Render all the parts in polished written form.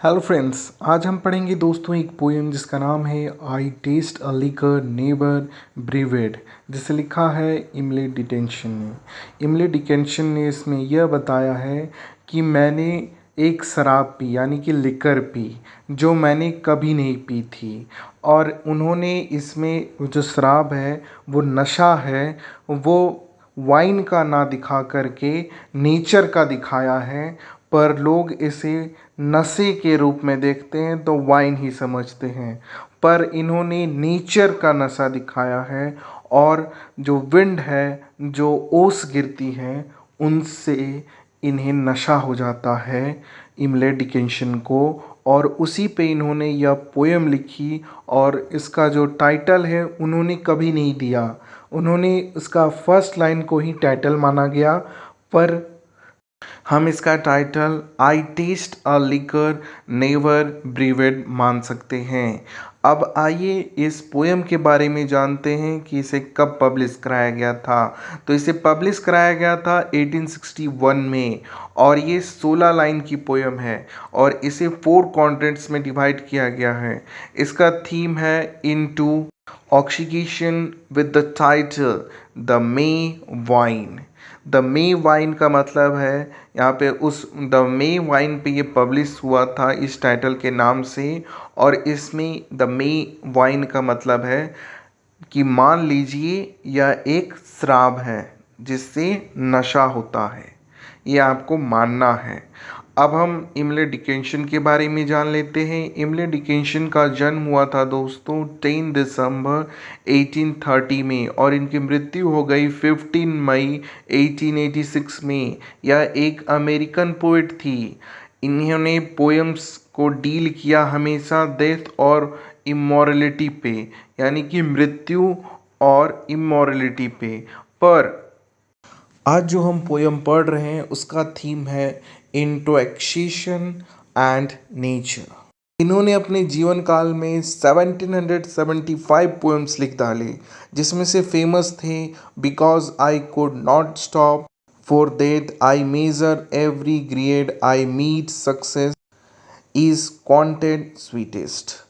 Hello friends, आज हम पढ़ेंगे दोस्तों एक पोएम जिसका नाम है I taste a liquor never ब्रीवेड, जिसे लिखा है इमले डिटेंशन ने। इमले डिटेंशन ने इसमें यह बताया है कि मैंने एक शराब पी यानी कि लिकर पी जो मैंने कभी नहीं पी थी। और उन्होंने इसमें जो शराब है वो नशा है, वो वाइन का ना दिखा करके नेचर का दिखाया है। पर लोग इसे नशे के रूप में देखते हैं तो वाइन ही समझते हैं, पर इन्होंने नेचर का नशा दिखाया है। और जो विंड है, जो ओस गिरती है, उनसे इन्हें नशा हो जाता है इमले डिकेंशन को। और उसी पे इन्होंने यह पोएम लिखी और इसका जो टाइटल है उन्होंने कभी नहीं दिया। उन्होंने इसका फर्स्ट लाइन को ही टाइटल माना गया, पर हम इसका title I taste a liquor never brewed मान सकते हैं। अब आइए इस पोएम के बारे में जानते हैं कि इसे कब पब्लिश कराया गया था। तो इसे पब्लिश कराया गया था 1861 में, और ये 16 लाइन की पोएम है और इसे 4 कॉन्टेंट्स में डिवाइड किया गया है। इसका थीम है into oxidation with the title the may wine. The may wine का मतलब है यहाँ पे उस द मे वाइन पे ये पब्लिश हुआ था इस टाइटल के नाम से। और इसमें द मे वाइन का मतलब है कि मान लीजिए यह एक शराब है जिससे नशा होता है, ये आपको मानना है। अब हम इमले डिकेंशन के बारे में जान लेते हैं। इमले डिकेंशन का जन्म हुआ था दोस्तों 10 दिसंबर 1830 में और इनकी मृत्यु हो गई 15 मई 1886 में। यह एक अमेरिकन पोइट थी। इन्होंने पोएम्स को डील किया हमेशा डेथ और इमोरलिटी पे, यानी कि मृत्यु और इमोरलिटी पे। पर आज जो हम पोयम पढ़ रहे हैं उसका थीम है इंटोक्सिएशन एंड नेचर। इन्होंने अपने जीवन काल में 1775 पोएम्स लिख डाले, जिसमें से फेमस थे because I could not stop, for that I measure every grade I meet success is counted sweetest.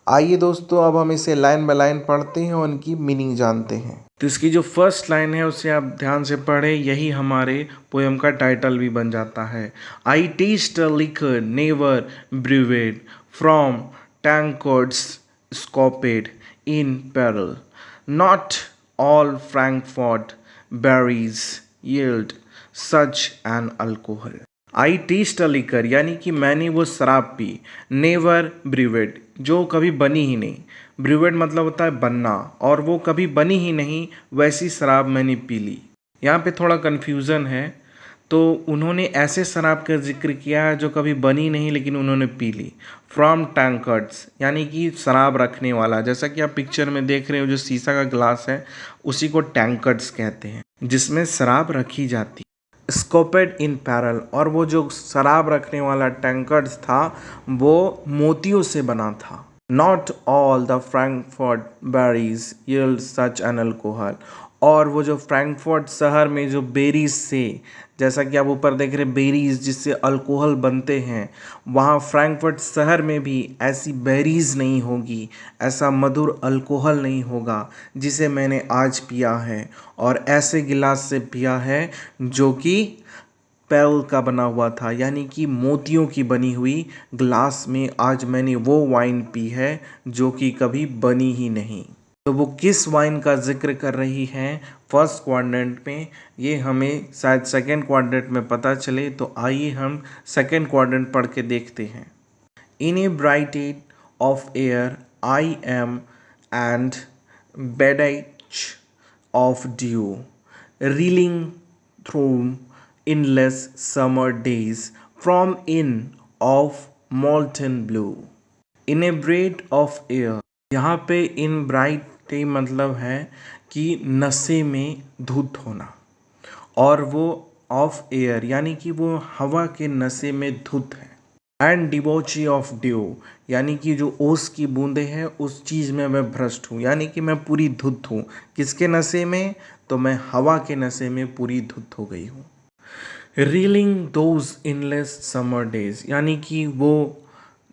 आइए दोस्तों, अब हम इसे लाइन बाय लाइन पढ़ते हैं और उनकी मीनिंग जानते हैं। तो इसकी जो फर्स्ट लाइन है उसे आप ध्यान से पढ़ें, यही हमारे पोएम का टाइटल भी बन जाता है। I taste a liquor never brewed from tankards scooped in peril, not all Frankfurt berries yield such an alcohol। I taste a liquor यानी कि मैंने वो शराब पी, नेवर ब्रूवेड जो कभी बनी ही नहीं। ब्रूवेड मतलब होता है बनना, और वो कभी बनी ही नहीं वैसी शराब मैंने पी ली। यहाँ पे थोड़ा कन्फ्यूज़न है। तो उन्होंने ऐसे शराब का जिक्र किया है जो कभी बनी नहीं लेकिन उन्होंने पी ली। फ्रॉम टैंकर्ड्स यानी कि शराब रखने वाला, जैसा कि आप पिक्चर में देख रहे हो जो शीशा का ग्लास है उसी को टैंकर्ड्स कहते हैं, जिसमें शराब रखी जाती। स्कोपेड इन पैरल, और वो जो शराब रखने वाला टैंकर्ड्स था वो मोतियों से बना था। Not all the Frankfurt berries yield such an alcohol, और वो जो फ्रैंकफर्ट शहर में जो बेरीज से, जैसा कि आप ऊपर देख रहे बेरीज जिससे अल्कोहल बनते हैं, वहाँ फ्रैंकफर्ट शहर में भी ऐसी बेरीज नहीं होगी, ऐसा मधुर अल्कोहल नहीं होगा जिसे मैंने आज पिया है। और ऐसे गिलास से पिया है जो कि पेल का बना हुआ था, यानी कि मोतियों की बनी हुई ग्लास में आज मैंने वो वाइन पी है जो कि कभी बनी ही नहीं। तो वो किस वाइन का जिक्र कर रही है फर्स्ट क्वाड्रेंट में, ये हमें शायद सेकंड क्वाड्रेंट में पता चले। तो आइए हम सेकंड क्वाड्रेंट पढ़ के देखते हैं। Inebriate of air I am and बेडाइच of dew, reeling through endless summer days from in of molten blue, in a braid of air। यहाँ पे इन ब्राइट मतलब है कि नशे में धुत होना, और वो ऑफ एयर यानी कि वो हवा के नशे में धुत है। एंड डिबोची ऑफ ड्यू यानी कि जो ओस की बूंदे हैं उस चीज़ में मैं भ्रष्ट हूँ, यानी कि मैं पूरी धुत हूँ। किसके नशे में? तो मैं हवा के नशे में पूरी धुत हो गई हूँ। रीलिंग दोज इनलेस समर डेज यानी कि वो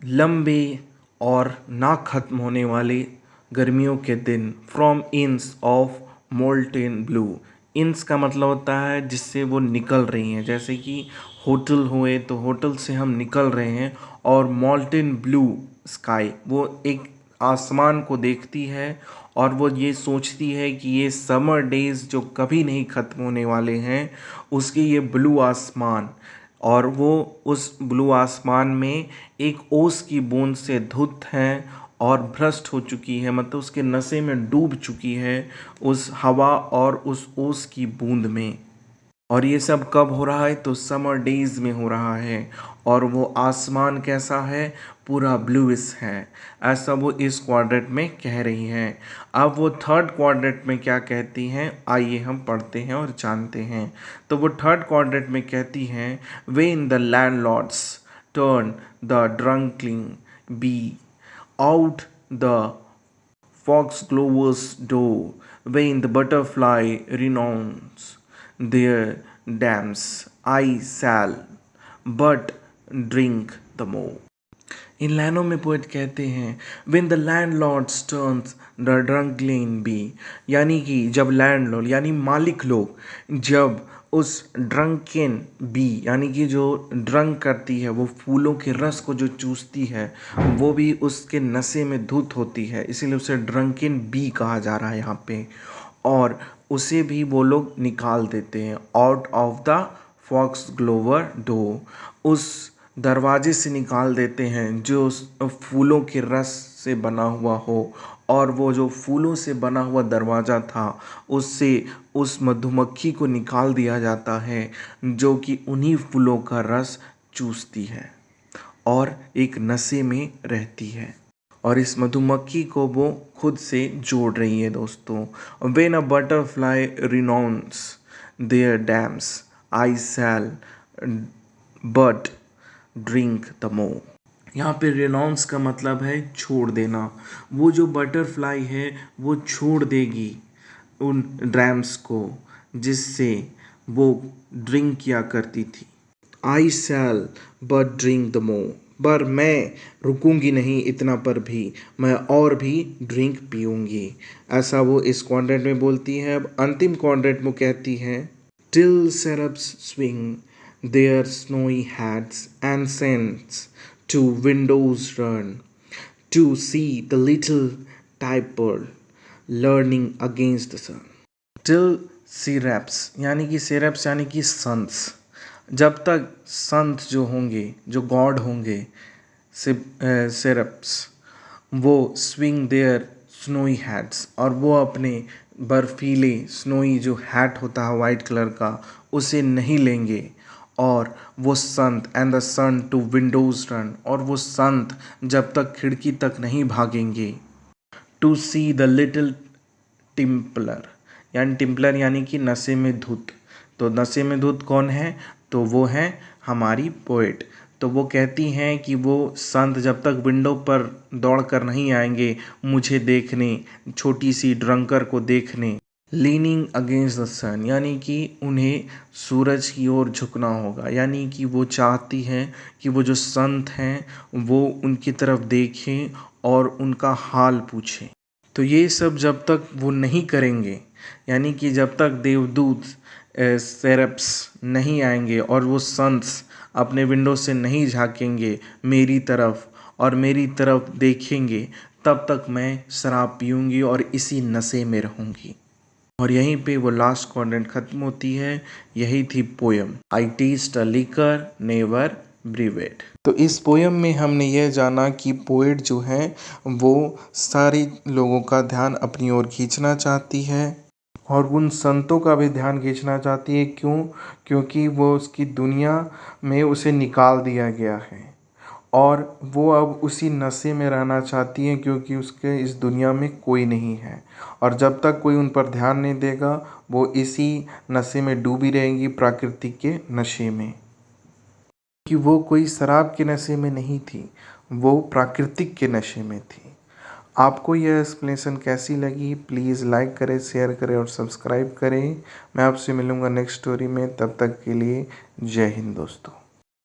लंबे और ना खत्म होने वाले गर्मियों के दिन, फ्रॉम इंस ऑफ मोल्टेन ब्लू। इंस का मतलब होता है जिससे वो निकल रही हैं, जैसे कि होटल हुए तो होटल से हम निकल रहे हैं। और मोल्टेन ब्लू स्काई, वो एक आसमान को देखती है और वो ये सोचती है कि ये समर डेज जो कभी नहीं ख़त्म होने वाले हैं, उसके ये ब्लू आसमान, और वो उस ब्लू आसमान में एक ओस की बूंद से धुत है और भ्रष्ट हो चुकी है, मतलब उसके नशे में डूब चुकी है उस हवा और उस ओस की बूंद में। और ये सब कब हो रहा है? तो समर डेज में हो रहा है। और वो आसमान कैसा है? पूरा ब्लूइश है, ऐसा वो इस क्वाड्रेंट में कह रही है। अब वो थर्ड क्वाड्रेंट में क्या कहती हैं, आइए हम पढ़ते हैं और जानते हैं। तो वो थर्ड क्वाड्रेंट में कहती हैं, when the landlords turn the drunken bee out the foxglover's door, when the butterfly renounce their dams, I shall but drink the more। इन लाइनों में पोएट कहते हैं, when the landlords turns the drunken bee, यानी कि जब landlord यानी मालिक लोग जब उस ड्रंकन बी यानी कि जो ड्रंक करती है, वो फूलों के रस को जो चूसती है, वो भी उसके नशे में धुत होती है, इसीलिए उसे ड्रंकन बी कहा जा रहा है यहाँ पे। और उसे भी वो लोग निकाल देते हैं out of the foxglove door, उस दरवाजे से निकाल देते हैं जो उस फूलों के रस से बना हुआ हो। और वो जो फूलों से बना हुआ दरवाज़ा था, उससे उस मधुमक्खी को निकाल दिया जाता है जो कि उन्हीं फूलों का रस चूसती है और एक नशे में रहती है। और इस मधुमक्खी को वो खुद से जोड़ रही है दोस्तों। When a butterfly renounce their drams, I shall but drink the more. यहाँ पे रिनाउंस का मतलब है छोड़ देना। वो जो बटरफ्लाई है वो छोड़ देगी उन ड्रैम्स को जिससे वो ड्रिंक किया करती थी। आई शैल बट ड्रिंक द मोर, पर मैं रुकूंगी नहीं इतना पर भी, मैं और भी ड्रिंक पीऊंगी, ऐसा वो इस क्वाड्रेंट में बोलती है। अब अंतिम क्वाड्रेंट में कहती है, till seraphs swing their snowy hats and saints to windows run to see the little tippler leaning against the sun. Till seraphs यानी कि सिरप्स यानी कि संस, जब तक संत जो होंगे, जो गॉड होंगे, सिरप्स, वो स्विंग देयर स्नोई हैट्स, और वो अपने बर्फीले स्नोई जो हैट होता है वाइट कलर का, उसे नहीं लेंगे। और वो संत and the sun to windows run, और वो संत जब तक खिड़की तक नहीं भागेंगे। To see the little tippler, यानी टिम्पलर यानी कि नशे में धुत। तो नशे में धुत कौन है? तो वो है हमारी पोएट। तो वो कहती हैं कि वो संत जब तक विंडो पर दौड़ कर नहीं आएंगे मुझे देखने, छोटी सी ड्रंकर को देखने। लीनिंग अगेंस्ट द सन, यानी कि उन्हें सूरज की ओर झुकना होगा, यानी कि वो चाहती हैं कि वो जो संत हैं वो उनकी तरफ देखें और उनका हाल पूछें। तो ये सब जब तक वो नहीं करेंगे, यानी कि जब तक देवदूत सेरप्स नहीं आएंगे और वो संत्स अपने विंडो से नहीं झांकेंगे मेरी तरफ और मेरी तरफ देखेंगे, तब तक मैं शराब पीऊँगी और इसी नशे में रहूँगी। और यहीं पे वो लास्ट क्वाड्रेंट ख़त्म होती है। यही थी poem I taste a liquor never ब्रीवेड। तो इस पोयम में हमने यह जाना कि पोएट जो है वो सारे लोगों का ध्यान अपनी ओर खींचना चाहती है और उन संतों का भी ध्यान खींचना चाहती है। क्यों? क्योंकि वो उसकी दुनिया में उसे निकाल दिया गया है और वो अब उसी नशे में रहना चाहती हैं क्योंकि उसके इस दुनिया में कोई नहीं है। और जब तक कोई उन पर ध्यान नहीं देगा वो इसी नशे में डूबी रहेंगी, प्रकृति के नशे में। कि वो कोई शराब के नशे में नहीं थी, वो प्राकृतिक के नशे में थी। आपको यह एक्सप्लेनेशन कैसी लगी? प्लीज़ लाइक करें, शेयर करें और सब्सक्राइब करें। मैं आपसे मिलूँगा नेक्स्ट स्टोरी में, तब तक के लिए जय हिंद दोस्तों।